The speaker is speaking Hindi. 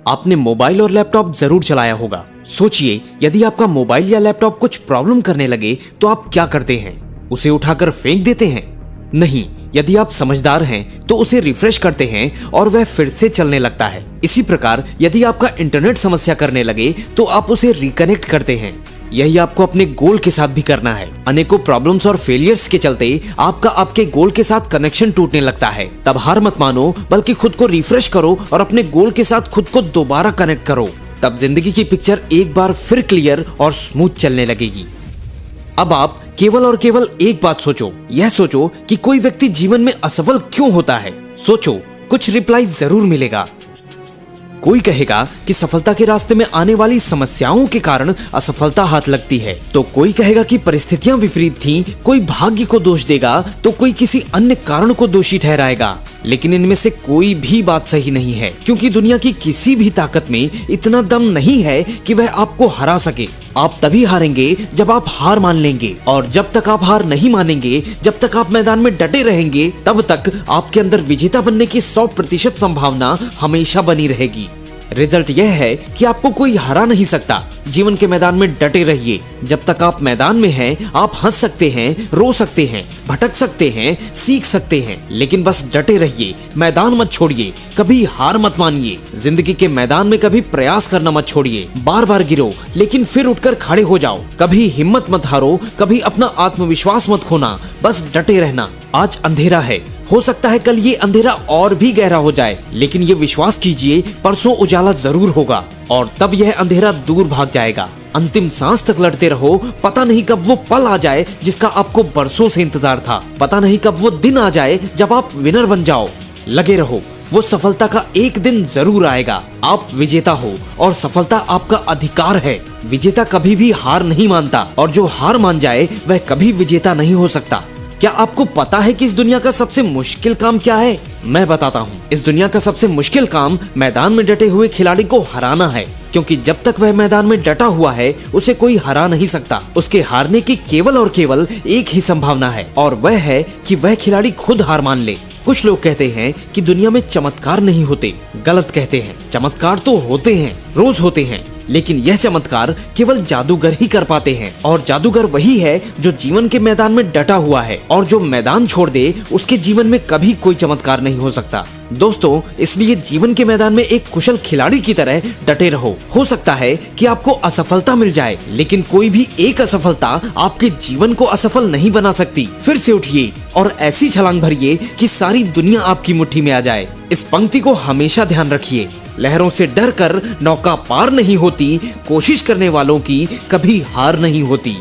आपने मोबाइल और लैपटॉप जरूर चलाया होगा। सोचिए, यदि आपका मोबाइल या लैपटॉप कुछ प्रॉब्लम करने लगे तो आप क्या करते हैं? उसे उठाकर फेंक देते हैं? नहीं, यदि आप समझदार हैं तो उसे रिफ्रेश करते हैं और वह फिर से चलने लगता है। इसी प्रकार यदि आपका इंटरनेट समस्या करने लगे तो आप उसे रिकनेक्ट करते हैं। यही आपको अपने गोल के साथ भी करना है। अनेकों प्रॉब्लम्स और फेलियर्स के चलते आपका आपके गोल के साथ कनेक्शन टूटने लगता है। तब हार मत मानो, बल्कि खुद को रिफ्रेश करो और अपने गोल के साथ खुद को दोबारा कनेक्ट करो। तब जिंदगी की पिक्चर एक बार फिर क्लियर और स्मूथ चलने लगेगी। अब आप केवल और केवल एक बात सोचो, यह सोचो कि कोई व्यक्ति जीवन में असफल क्यों होता है। सोचो, कुछ रिप्लाई जरूर मिलेगा। कोई कहेगा कि सफलता के रास्ते में आने वाली समस्याओं के कारण असफलता हाथ लगती है, तो कोई कहेगा कि परिस्थितियां विपरीत थीं, कोई भाग्य को दोष देगा, तो कोई किसी अन्य कारण को दोषी ठहराएगा। लेकिन इनमें से कोई भी बात सही नहीं है, क्योंकि दुनिया की किसी भी ताकत में इतना दम नहीं है कि वह आपको हरा सके। आप तभी हारेंगे जब आप हार मान लेंगे, और जब तक आप हार नहीं मानेंगे, जब तक आप मैदान में डटे रहेंगे, तब तक आपके अंदर विजेता बनने की 100% संभावना हमेशा बनी रहेगी। रिजल्ट यह है कि आपको कोई हरा नहीं सकता। जीवन के मैदान में डटे रहिए। जब तक आप मैदान में हैं, आप हंस सकते हैं, रो सकते हैं, भटक सकते हैं, सीख सकते हैं, लेकिन बस डटे रहिए। मैदान मत छोड़िए, कभी हार मत मानिए। जिंदगी के मैदान में कभी प्रयास करना मत छोड़िए। बार बार गिरो, लेकिन फिर उठकर खड़े हो जाओ। कभी हिम्मत मत हारो, कभी अपना आत्मविश्वास मत खोना, बस डटे रहना। आज अंधेरा है, हो सकता है कल ये अंधेरा और भी गहरा हो जाए, लेकिन ये विश्वास कीजिए, परसों उजाला जरूर होगा, और तब यह अंधेरा दूर भाग जाएगा। अंतिम सांस तक लड़ते रहो। पता नहीं कब वो पल आ जाए जिसका आपको बरसों से इंतजार था। पता नहीं कब वो दिन आ जाए जब आप विनर बन जाओ। लगे रहो, वो सफलता का एक दिन जरूर आएगा। आप विजेता हो और सफलता आपका अधिकार है। विजेता कभी भी हार नहीं मानता, और जो हार मान जाए वह कभी विजेता नहीं हो सकता। क्या आपको पता है कि इस दुनिया का सबसे मुश्किल काम क्या है? मैं बताता हूँ। इस दुनिया का सबसे मुश्किल काम मैदान में डटे हुए खिलाड़ी को हराना है, क्योंकि जब तक वह मैदान में डटा हुआ है उसे कोई हरा नहीं सकता। उसके हारने की केवल और केवल एक ही संभावना है, और वह है कि वह खिलाड़ी खुद हार मान ले। कुछ लोग कहते हैं कि दुनिया में चमत्कार नहीं होते। गलत कहते हैं। चमत्कार तो होते हैं, रोज होते हैं, लेकिन यह चमत्कार केवल जादूगर ही कर पाते हैं। और जादूगर वही है जो जीवन के मैदान में डटा हुआ है, और जो मैदान छोड़ दे उसके जीवन में कभी कोई चमत्कार नहीं हो सकता। दोस्तों, इसलिए जीवन के मैदान में एक कुशल खिलाड़ी की तरह डटे रहो। हो सकता है कि आपको असफलता मिल जाए, लेकिन कोई भी एक असफलता आपके जीवन को असफल नहीं बना सकती। फिर से उठिए और ऐसी छलांग भरिए कि सारी दुनिया आपकी मुट्ठी में आ जाए। इस पंक्ति को हमेशा ध्यान रखिए। लहरों से डर कर नौका पार नहीं होती, कोशिश करने वालों की कभी हार नहीं होती।